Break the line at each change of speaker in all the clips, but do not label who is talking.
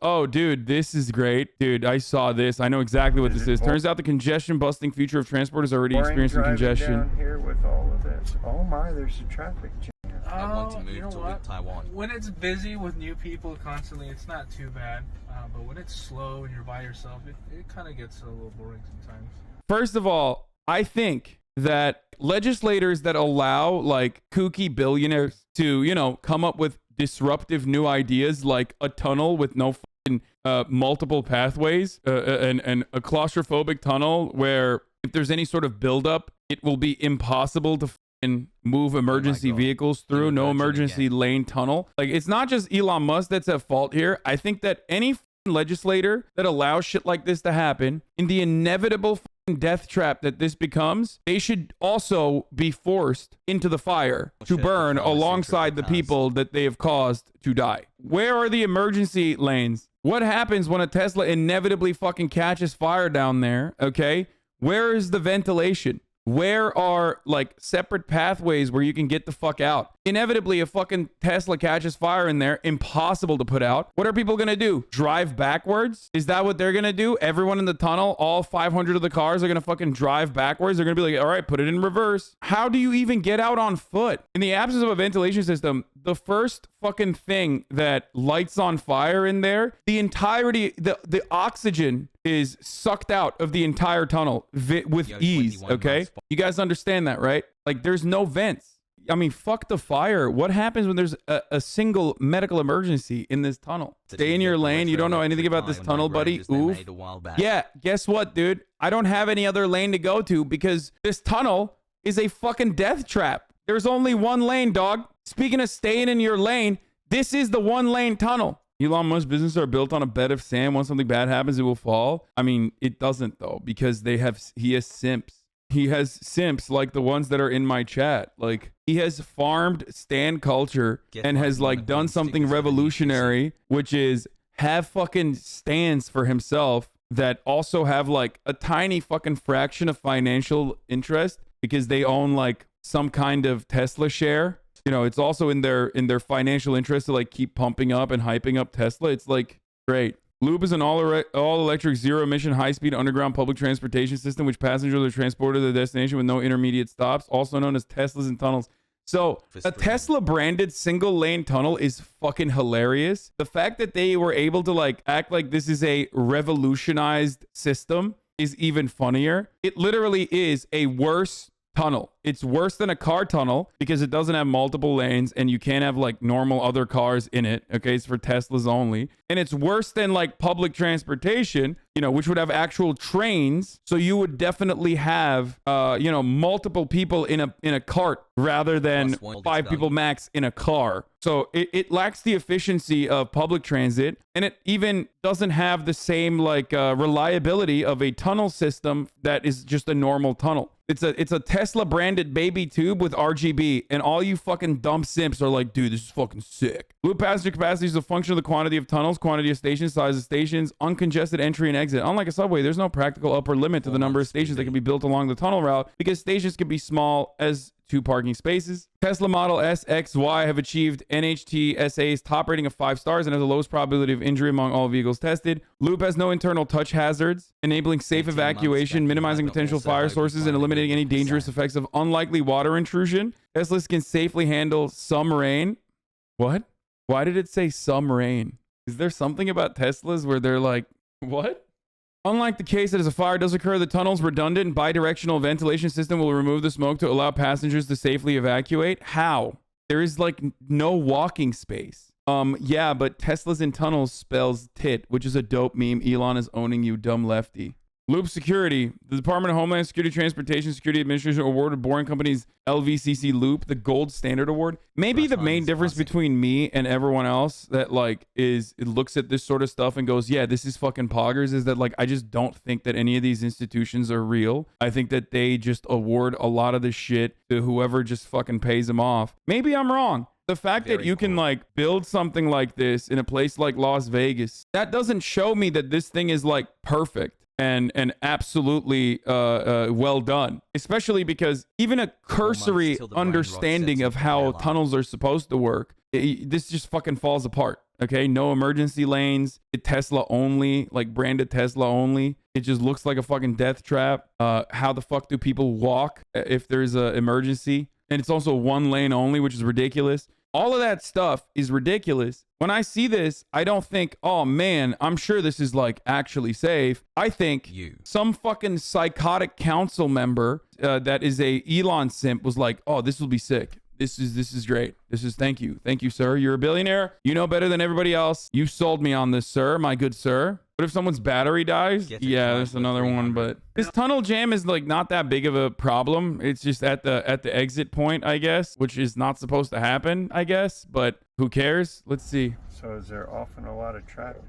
Oh, dude, this is great. Dude, I saw this. I know exactly what this is. Turns out the congestion busting feature of transport is already experiencing congestion.
Down here with all of this. Oh my, there's a traffic jam.
I want to move to Taiwan. When it's busy with new people constantly, it's not too bad. But when it's slow and you're by yourself, it kind of gets a little boring sometimes.
First of all, I think that legislators that allow like kooky billionaires to, you know, come up with disruptive new ideas like a tunnel with no fucking, multiple pathways and a claustrophobic tunnel where if there's any sort of buildup, it will be impossible to move emergency vehicles through. No emergency lane tunnel. Like, it's not just Elon Musk that's at fault here. I think that any legislator that allows shit like this to happen, in the inevitable death trap that this becomes, they should also be forced into the fire to burn alongside the people that they have caused to die. Where are the emergency lanes? What happens when a Tesla inevitably fucking catches fire down there? Okay, where is the ventilation? Where are like separate pathways where you can get the fuck out? Inevitably, a fucking Tesla catches fire in there, impossible to put out. What are people gonna do? Drive backwards? Is that what they're gonna do? Everyone in the tunnel, all 500 of the cars are gonna fucking drive backwards. They're gonna be like, all right, put it in reverse. How do you even get out on foot? In the absence of a ventilation system, the first fucking thing that lights on fire in there, the entirety, the oxygen is sucked out of the entire tunnel with ease, okay? You guys understand that, right? Like, there's no vents. I mean, fuck the fire. What happens when there's a single medical emergency in this tunnel? Stay in your lane. You don't know anything about this tunnel, buddy. Oof. Yeah, guess what, dude? I don't have any other lane to go to because this tunnel is a fucking death trap. There's only one lane, dog. Speaking of staying in your lane, this is the one lane tunnel. Elon Musk's businesses are built on a bed of sand. Once something bad happens, it will fall. I mean, it doesn't though, because he has simps. He has simps like the ones that are in my chat. Like, he has farmed stan culture and has like done something revolutionary, which is have fucking stands for himself that also have like a tiny fucking fraction of financial interest because they own like some kind of Tesla share. You know, it's also in their financial interest to like keep pumping up and hyping up Tesla. It's like, great. Loop is an all-electric, zero-emission, high-speed underground public transportation system which passengers are transported to their destination with no intermediate stops, also known as Teslas and tunnels. So a Tesla-branded single-lane tunnel is fucking hilarious. The fact that they were able to like act like this is a revolutionized system is even funnier. It literally is a worse tunnel. It's worse than a car tunnel because it doesn't have multiple lanes and you can't have like normal other cars in it. Okay, it's for Teslas only. And it's worse than like public transportation, you know, which would have actual trains. So you would definitely have you know, multiple people in a cart rather than 5 people max in a car. So it lacks the efficiency of public transit, and it even doesn't have the same like reliability of a tunnel system that is just a normal tunnel. It's a Tesla branded baby tube with RGB, and all you fucking dumb simps are like, dude, this is fucking sick. Loop passenger capacity is a function of the quantity of tunnels, quantity of stations, size of stations, uncongested entry and exit. Unlike a subway, there's no practical upper limit to the number of stations that can be built along the tunnel route because stations can be small as 2 parking spaces. Tesla Model S, X, Y have achieved NHTSA's top rating of 5 stars and has the lowest probability of injury among all vehicles tested. Loop has no internal touch hazards, enabling safe evacuation, minimizing potential fire sources, and eliminating any dangerous effects of unlikely water intrusion. Teslas can safely handle some rain. What? Why did it say some rain? Is there something about Teslas where they're like, what? Unlike the case that as a fire does occur, the tunnel's redundant and bidirectional ventilation system will remove the smoke to allow passengers to safely evacuate. How? There is like no walking space. Yeah, but Teslas in tunnels spells tit, which is a dope meme. Elon is owning you, dumb lefty. Loop Security. The Department of Homeland Security Transportation Security Administration awarded Boring Company's LVCC Loop the Gold Standard Award. Maybe the main difference between me and everyone else that like it looks at this sort of stuff and goes, yeah, this is fucking poggers, is that like I just don't think that any of these institutions are real. I think that they just award a lot of this shit to whoever just fucking pays them off. Maybe I'm wrong. The fact that you can like build something like this in a place like Las Vegas, that doesn't show me that this thing is like perfect and absolutely well done, especially because even a cursory understanding of how tunnels are supposed to work, this just fucking falls apart. Okay, no emergency lanes. Tesla only, like branded Tesla only. It just looks like a fucking death trap. How the fuck do people walk if there's an emergency? And it's also one lane only, which is ridiculous. All of that stuff is ridiculous. When I see this, I don't think, oh man, I'm sure this is like actually safe. I think some fucking psychotic council member that is a Elon simp was like, oh, this will be sick. This is great. Thank you, sir. You're a billionaire. You know better than everybody else. You sold me on this, sir, my good sir. What if someone's battery dies? Yeah, that's another one. But this tunnel jam is like not that big of a problem. It's just at the exit point, I guess, which is not supposed to happen, I guess. But who cares? Let's see.
So is there often a lot of traffic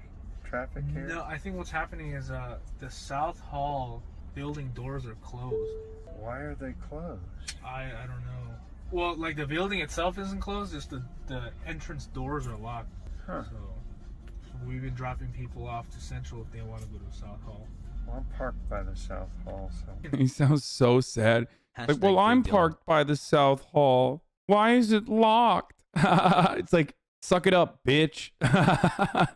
here?
No, I think what's happening is the South Hall building doors are closed.
Why are they closed?
I don't know. Well, like the building itself isn't closed, just the entrance doors are locked.
Huh.
So we've been dropping people off to Central if they want to go to South Hall.
Well, I'm parked by the South Hall, so...
He sounds so sad. Like, well, I'm parked by the South Hall. Why is it locked? It's like, suck it up, bitch.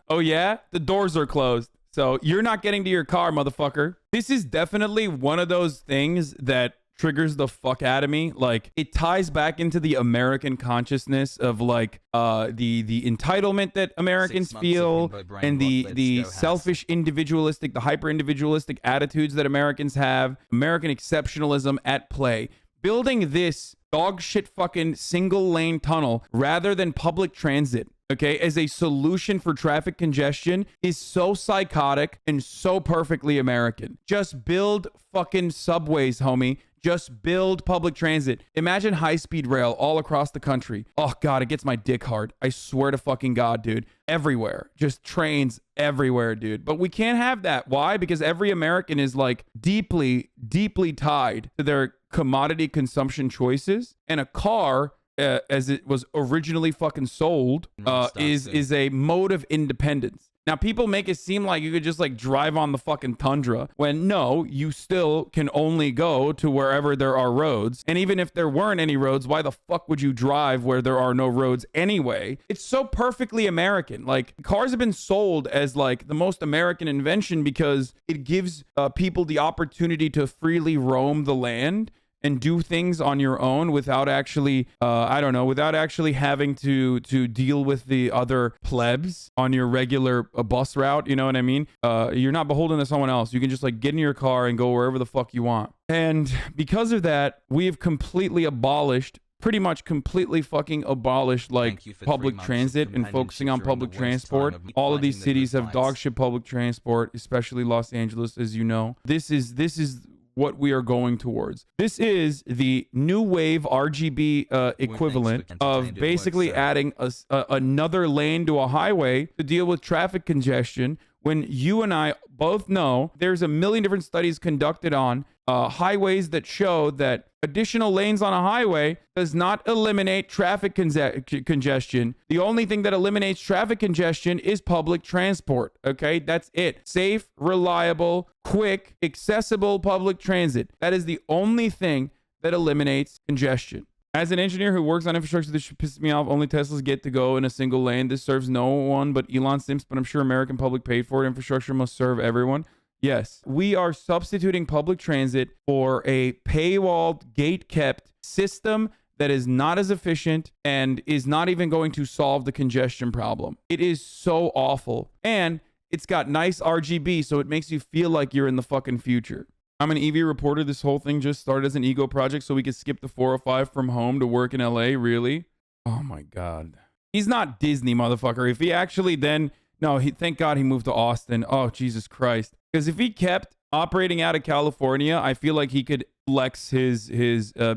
Oh, yeah? The doors are closed. So you're not getting to your car, motherfucker. This is definitely one of those things that triggers the fuck out of me. Like, it ties back into the American consciousness of like the entitlement that Americans feel, and the selfish individualistic, the hyper individualistic attitudes that Americans have. American exceptionalism at play. Building this dog shit fucking single lane tunnel rather than public transit, okay, as a solution for traffic congestion is so psychotic and so perfectly American. Just build fucking subways, homie. Just build public transit. Imagine high-speed rail all across the country. Oh, God, it gets my dick hard. I swear to fucking God, dude. Everywhere. Just trains everywhere, dude. But we can't have that. Why? Because every American is, like, deeply, deeply tied to their commodity consumption choices. And a car, as it was originally fucking sold, is a mode of independence. Now, people make it seem like you could just like drive on the fucking tundra when no, you still can only go to wherever there are roads. And even if there weren't any roads, why the fuck would you drive where there are no roads anyway? It's so perfectly American. Like, cars have been sold as like the most American invention because it gives people the opportunity to freely roam the land and do things on your own without actually, without actually having to deal with the other plebs on your regular bus route. You know what I mean? You're not beholden to someone else. You can just like get in your car and go wherever the fuck you want. And because of that, we have pretty much completely fucking abolished like public transit and focusing on public transport. All of these cities have dog shit public transport, especially Los Angeles, as you know. This is what we are going towards. This is the new wave RGB equivalent of basically adding another lane to a highway to deal with traffic congestion, when you and I both know there's a million different studies conducted on highways that show that additional lanes on a highway does not eliminate traffic congestion. The only thing that eliminates traffic congestion is public transport. Okay, that's it. Safe, reliable, quick, accessible public transit. That is the only thing that eliminates congestion. As an engineer who works on infrastructure, this should piss me off. Only Teslas get to go in a single lane. This serves no one but Elon simps, but I'm sure American public paid for it. Infrastructure must serve everyone. Yes, we are substituting public transit for a paywalled, gate-kept system that is not as efficient and is not even going to solve the congestion problem. It is so awful. And it's got nice RGB, so it makes you feel like you're in the fucking future. I'm an EV reporter. This whole thing just started as an ego project so we could skip the 405 from home to work in LA. Really? Oh my God. He's not Disney, motherfucker. If he actually then... No, thank God he moved to Austin. Oh, Jesus Christ. Because if he kept operating out of California, I feel like he could flex his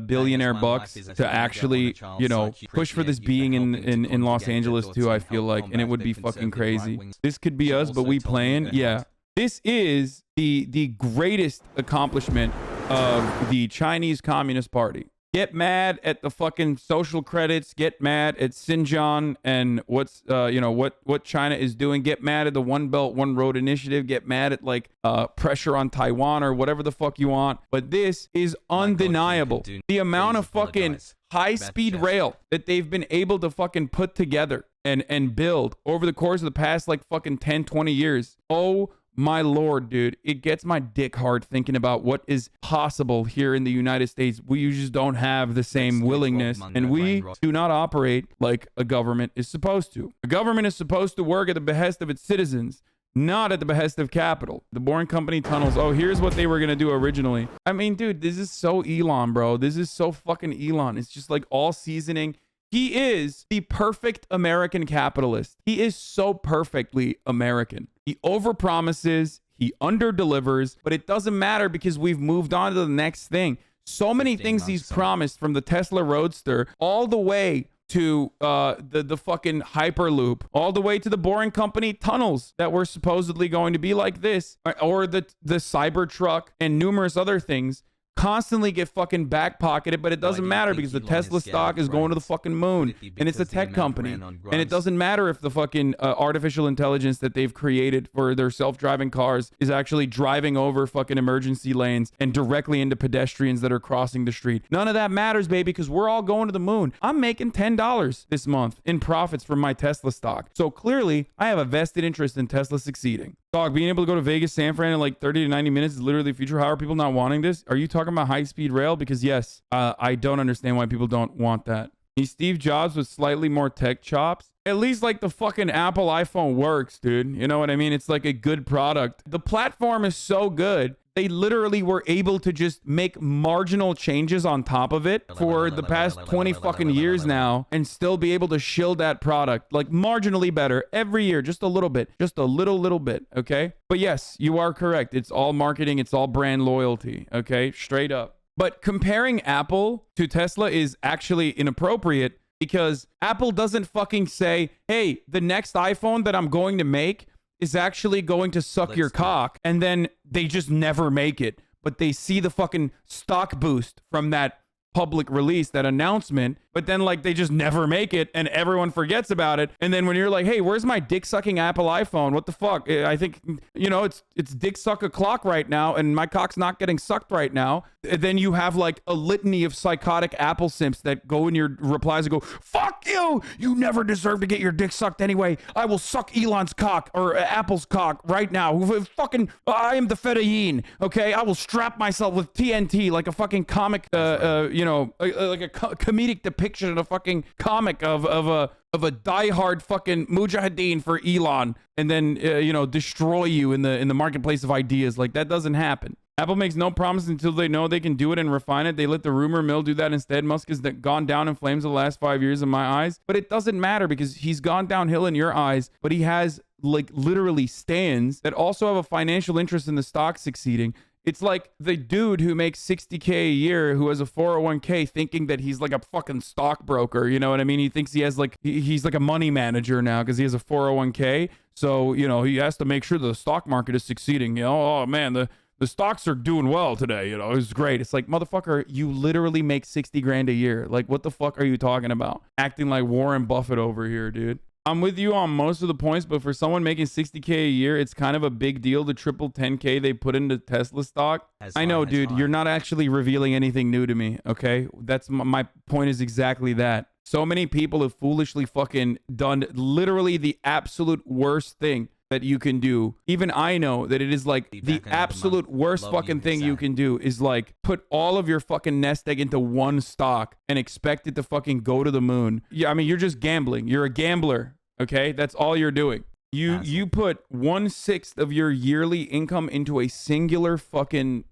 billionaire bucks to actually, you know, push for this being in Los Angeles too, I feel like. And it would be fucking crazy. This could be us, but we playing. Yeah. This is the greatest accomplishment of the Chinese Communist Party. Get mad at the fucking social credits. Get mad at Xinjiang and what China is doing. Get mad at the One Belt, One Road initiative. Get mad at like pressure on Taiwan or whatever the fuck you want. But this is undeniable. The amount of fucking high-speed rail that they've been able to fucking put together and build over the course of the past like fucking 10, 20 years. Oh my Lord, dude. It gets my dick hard thinking about what is possible here in the United States. We just don't have the same willingness, and we do not operate like a government is supposed to. A government is supposed to work at the behest of its citizens, not at the behest of capital. The Boring Company tunnels. Oh, here's what they were going to do originally. I mean, dude, this is so Elon, bro. This is so fucking Elon. It's just like all seasoning. He is the perfect American capitalist. He is so perfectly American. He overpromises, he underdelivers, but it doesn't matter because we've moved on to the next thing. So many things he's promised, from the Tesla Roadster all the way to the fucking Hyperloop, all the way to the Boring Company tunnels that were supposedly going to be like this, or the Cybertruck and numerous other things. Constantly get fucking back pocketed, but it doesn't matter because the Tesla stock is going to the fucking moon, and it's a tech company, and it doesn't matter if the fucking artificial intelligence that they've created for their self-driving cars is actually driving over fucking emergency lanes and directly into pedestrians that are crossing the street. None of that matters, baby, because we're all going to the moon. I'm making $10 this month in profits from my Tesla stock, so clearly I have a vested interest in Tesla succeeding. Dog, being able to go to Vegas, San Fran in like 30 to 90 minutes is literally the future. How are people not wanting this? Are you talking about high-speed rail? Because yes, I don't understand why people don't want that. He's Steve Jobs with slightly more tech chops. At least like the fucking Apple iPhone works, dude. You know what I mean? It's like a good product. The platform is so good. They literally were able to just make marginal changes on top of it for the past 20 fucking years now and still be able to shield that product like marginally better every year, just a little bit, just a little bit. Okay. But yes, you are correct. It's all marketing. It's all brand loyalty. Okay. Straight up. But comparing Apple to Tesla is actually inappropriate because Apple doesn't fucking say, hey, the next iPhone that I'm going to make is actually going to suck your cock, and then they just never make it. But they see the fucking stock boost from that public release, that announcement, but then like they just never make it and everyone forgets about it. And then when you're like, hey, where's my dick sucking Apple iPhone? What the fuck? I think, you know, it's dick suck o'clock right now and my cock's not getting sucked right now. And then you have like a litany of psychotic Apple simps that go in your replies and go, fuck you, you never deserve to get your dick sucked anyway. I will suck Elon's cock or Apple's cock right now. Fucking, I am the Fedayeen, okay? I will strap myself with TNT like a fucking comic, you know, like a comedic depiction in a fucking comic of a diehard fucking mujahideen for Elon, and then you know, destroy you in the marketplace of ideas. Like that doesn't happen. Apple makes no promise until they know they can do it and refine it. They let the rumor mill do that instead. Musk has gone down in flames the last 5 years in my eyes, but it doesn't matter because he's gone downhill in your eyes, but he has like literally stands that also have a financial interest in the stock succeeding. It's like the dude who makes $60K a year who has a 401k thinking that he's like a fucking stockbroker. You know what I mean? He thinks he has like, he's like a money manager now because he has a 401k. So, you know, he has to make sure the stock market is succeeding. You know, oh man, the stocks are doing well today. You know, it's great. It's like, motherfucker, you literally make 60 grand a year. Like, what the fuck are you talking about? Acting like Warren Buffett over here, dude. I'm with you on most of the points, but for someone making 60K a year, it's kind of a big deal to triple 10K they put into Tesla stock. I know, dude, you're not actually revealing anything new to me, okay? That's my point is exactly that. So many people have foolishly fucking done literally the absolute worst thing that you can do. Even I know that it is like the absolute worst fucking thing you can do is like put all of your fucking nest egg into one stock and expect it to fucking go to the moon. Yeah, I mean, you're just gambling. You're a gambler. Okay, that's all you're doing. You put 1/6 of your yearly income into a singular fucking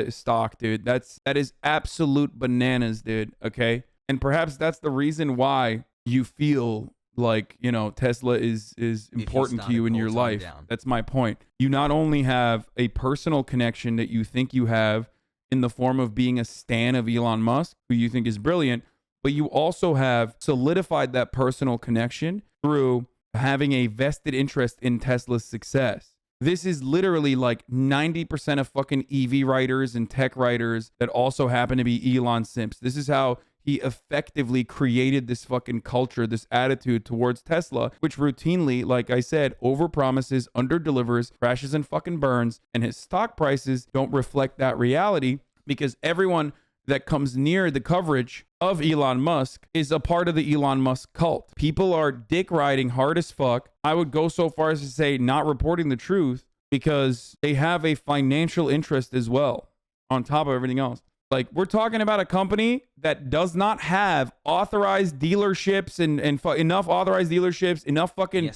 stock, dude. That is absolute bananas, dude. Okay, and perhaps that's the reason why you feel like, you know, Tesla is important to you in your life. That's my point. You not only have a personal connection that you think you have in the form of being a stan of Elon Musk, who you think is brilliant, but you also have solidified that personal connection through having a vested interest in Tesla's success. This is literally like 90% of fucking EV writers and tech writers that also happen to be Elon simps. This is how he effectively created this fucking culture, this attitude towards Tesla, which routinely, like I said, overpromises, underdelivers, crashes and fucking burns, and his stock prices don't reflect that reality because everyone that comes near the coverage of Elon Musk is a part of the Elon Musk cult. People are dick riding hard as fuck. I would go so far as to say not reporting the truth because they have a financial interest as well on top of everything else. Like, we're talking about a company that does not have authorized dealerships and enough authorized dealerships, enough fucking,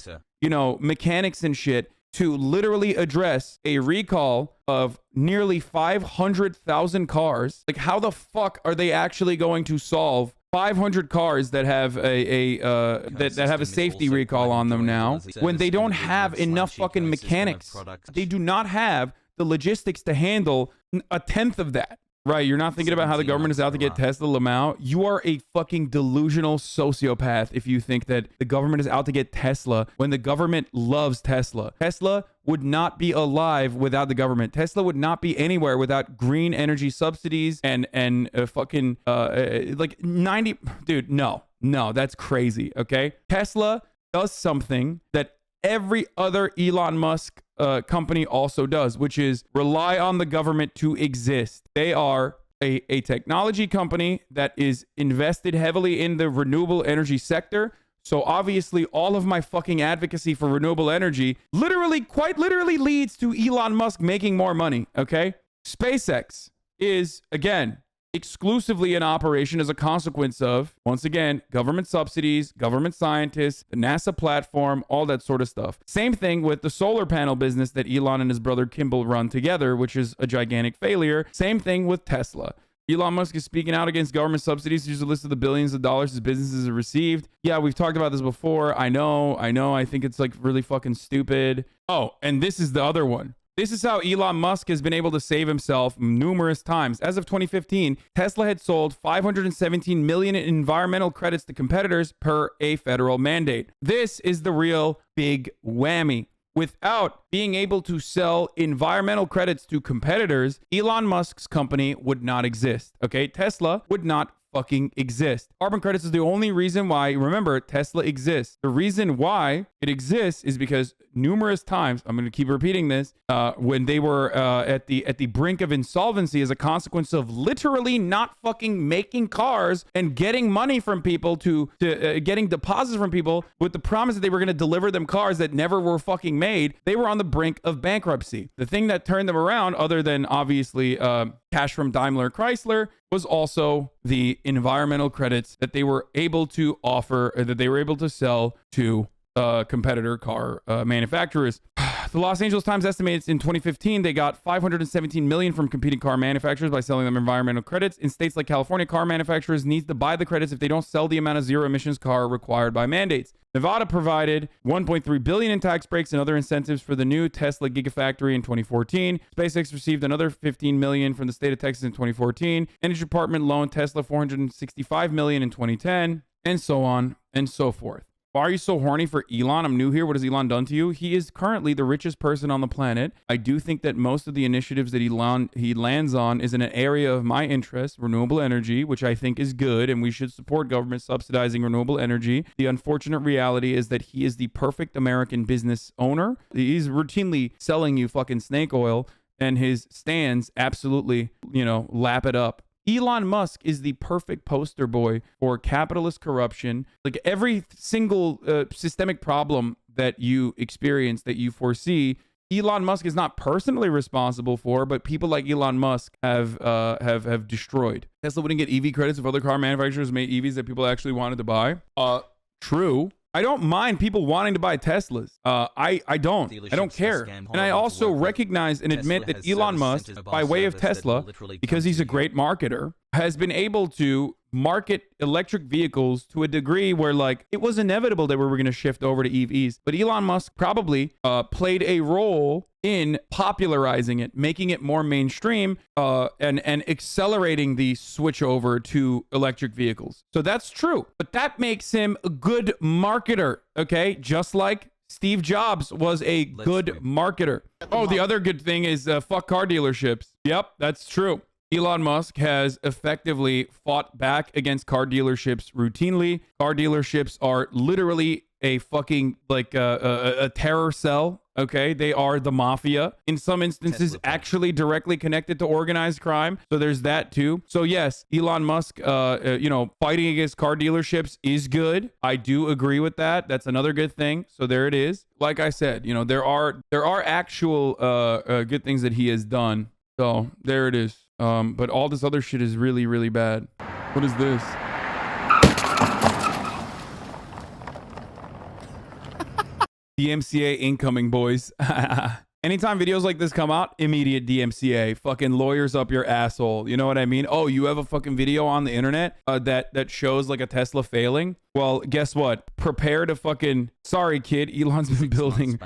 mechanics and shit to literally address a recall of nearly 500,000 cars. Like, how the fuck are they actually going to solve 500 cars that have that have a safety recall on them now when they don't have enough fucking mechanics? They do not have the logistics to handle a tenth of that. Right, you're not thinking about how the government is out to get Tesla, Lamau. You are a fucking delusional sociopath if you think that the government is out to get Tesla when the government loves Tesla. Tesla would not be alive without the government. Tesla would not be anywhere without green energy subsidies and fucking like 90. Dude, no, that's crazy. Okay, Tesla does something that every other Elon Musk company also does, which is rely on the government to exist. They are a technology company that is invested heavily in the renewable energy sector. So obviously all of my fucking advocacy for renewable energy quite literally leads to Elon Musk making more money. Okay. SpaceX is, again, exclusively in operation as a consequence of, once again, government subsidies, government scientists, the NASA platform, all that sort of stuff. Same thing with the solar panel business that Elon and his brother Kimball run together, which is a gigantic failure. Same thing with Tesla. Elon Musk is speaking out against government subsidies. Here's a list of the billions of dollars his businesses have received. Yeah, we've talked about this before. I know. I think it's like really fucking stupid. Oh, and this is the other one. This is how Elon Musk has been able to save himself numerous times. As of 2015, Tesla had sold 517 million in environmental credits to competitors per a federal mandate. This is the real big whammy. Without being able to sell environmental credits to competitors, Elon Musk's company would not exist. Okay, Tesla would not fucking exist. Carbon credits is the only reason why, remember, Tesla exists. The reason why it exists is because numerous times, I'm going to keep repeating this, when they were at the brink of insolvency as a consequence of literally not fucking making cars and getting money from people to getting deposits from people with the promise that they were going to deliver them cars that never were fucking made, they were on the brink of bankruptcy. The thing that turned them around, other than obviously cash from Daimler Chrysler, was also the environmental credits that they were able to offer, that they were able to sell to competitor car manufacturers. The Los Angeles Times estimates in 2015 they got 517 million from competing car manufacturers by selling them environmental credits. In states like California, car manufacturers need to buy the credits if they don't sell the amount of zero emissions car required by mandates. Nevada provided 1.3 billion in tax breaks and other incentives for the new Tesla Gigafactory in 2014. SpaceX received another 15 million from the state of Texas in 2014. Energy Department loaned Tesla 465 million in 2010, and so on and so forth. Why are you so horny for Elon? I'm new here. What has Elon done to you? He is currently the richest person on the planet. I do think that most of the initiatives that he lands on is in an area of my interest, renewable energy, which I think is good, and we should support government subsidizing renewable energy. The unfortunate reality is that he is the perfect American business owner. He's routinely selling you fucking snake oil, and his stands absolutely, lap it up. Elon Musk is the perfect poster boy for capitalist corruption. Like every single systemic problem that you experience, that you foresee, Elon Musk is not personally responsible for, but people like Elon Musk have destroyed. Tesla wouldn't get EV credits if other car manufacturers made EVs that people actually wanted to buy. True. I don't mind people wanting to buy Teslas. I don't care. And I also recognize and admit that Elon Musk, by way of Tesla, because he's a great marketer, has been able to market electric vehicles to a degree where, like, it was inevitable that we were going to shift over to EVs. But Elon Musk probably played a role in popularizing it, making it more mainstream, and accelerating the switch over to electric vehicles. So that's true. But that makes him a good marketer, okay? Just like Steve Jobs was a good marketer. Oh, the other good thing is fuck car dealerships. Yep, that's true. Elon Musk has effectively fought back against car dealerships routinely. Car dealerships are literally a fucking like a terror cell. Okay, they are the mafia. In some instances, actually directly connected to organized crime. So there's that too. So yes, Elon Musk, you know, fighting against car dealerships is good. I do agree with that. That's another good thing. So there it is. Like I said, you know, there are actual good things that he has done. So there it is. But all this other shit is really, really bad. What is this? DMCA incoming, boys. Anytime videos like this come out, immediate DMCA. Fucking lawyers up your asshole. You know what I mean? Oh, you have a fucking video on the internet that shows like a Tesla failing? Well, guess what? Prepare to fucking... Sorry, kid. Elon's been building...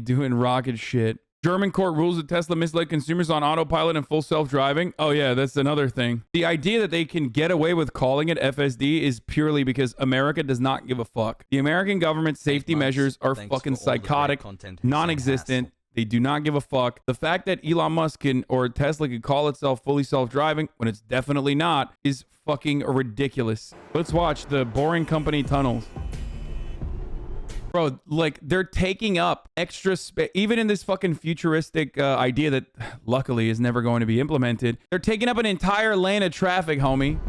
doing rocket shit. German court rules that Tesla misled consumers on autopilot and full self-driving. Oh yeah, that's another thing. The idea that they can get away with calling it FSD is purely because America does not give a fuck. The American government's safety measures are fucking psychotic, non-existent. They do not give a fuck. The fact that Elon Musk or Tesla can call itself fully self-driving when it's definitely not is fucking ridiculous. Let's watch the Boring Company tunnels. Bro, like, they're taking up extra space, even in this fucking futuristic idea that luckily is never going to be implemented. They're taking up an entire lane of traffic, homie.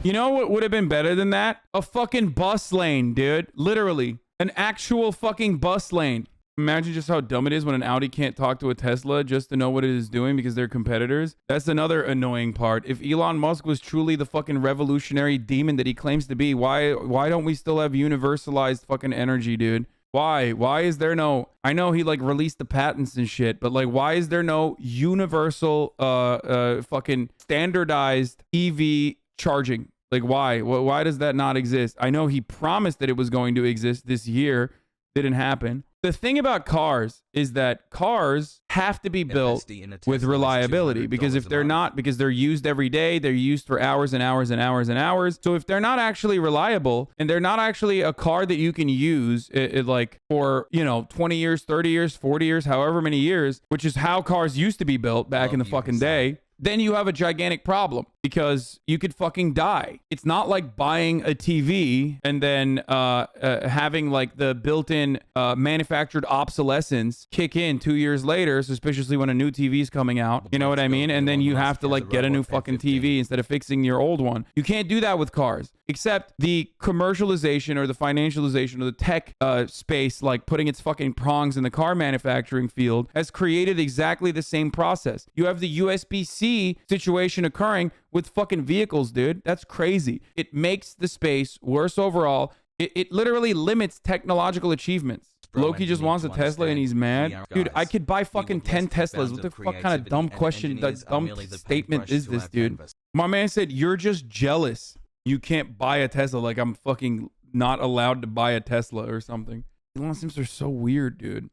You know what would have been better than that? A fucking bus lane, dude. Literally. An actual fucking bus lane. Imagine just how dumb it is when an Audi can't talk to a Tesla just to know what it is doing because they're competitors. That's another annoying part. If Elon Musk was truly the fucking revolutionary demon that he claims to be, why don't we still have universalized fucking energy, dude? Why? Why is there no... I know he like released the patents and shit, but like why is there no universal fucking standardized EV charging? Like why? Why does that not exist? I know he promised that it was going to exist this year. Didn't happen. The thing about cars is that cars have to be built with reliability because if they're not, because they're used every day, they're used for hours and hours and hours and hours. So if they're not actually reliable and they're not actually a car that you can use like for, you know, 20 years, 30 years, 40 years, however many years, which is how cars used to be built back in the fucking day, then you have a gigantic problem because you could fucking die. It's not like buying a TV and then having like the built-in manufactured obsolescence kick in 2 years later, suspiciously when a new TV is coming out. You know what I mean? And then you have to like get a new fucking TV instead of fixing your old one. You can't do that with cars, except the commercialization or the financialization or the tech space, like putting its fucking prongs in the car manufacturing field, has created exactly the same process. You have the USB-C situation occurring with fucking vehicles, dude. That's crazy. It makes the space worse overall. It literally limits technological achievements. Loki just wants a Tesla and he's mad. Dude, I could buy fucking 10 Teslas. What the fuck kind of dumb question, dumb statement is this, dude? My man said, you're just jealous. You can't buy a Tesla. Like I'm fucking not allowed to buy a Tesla or something. Elon Sims are so weird, dude.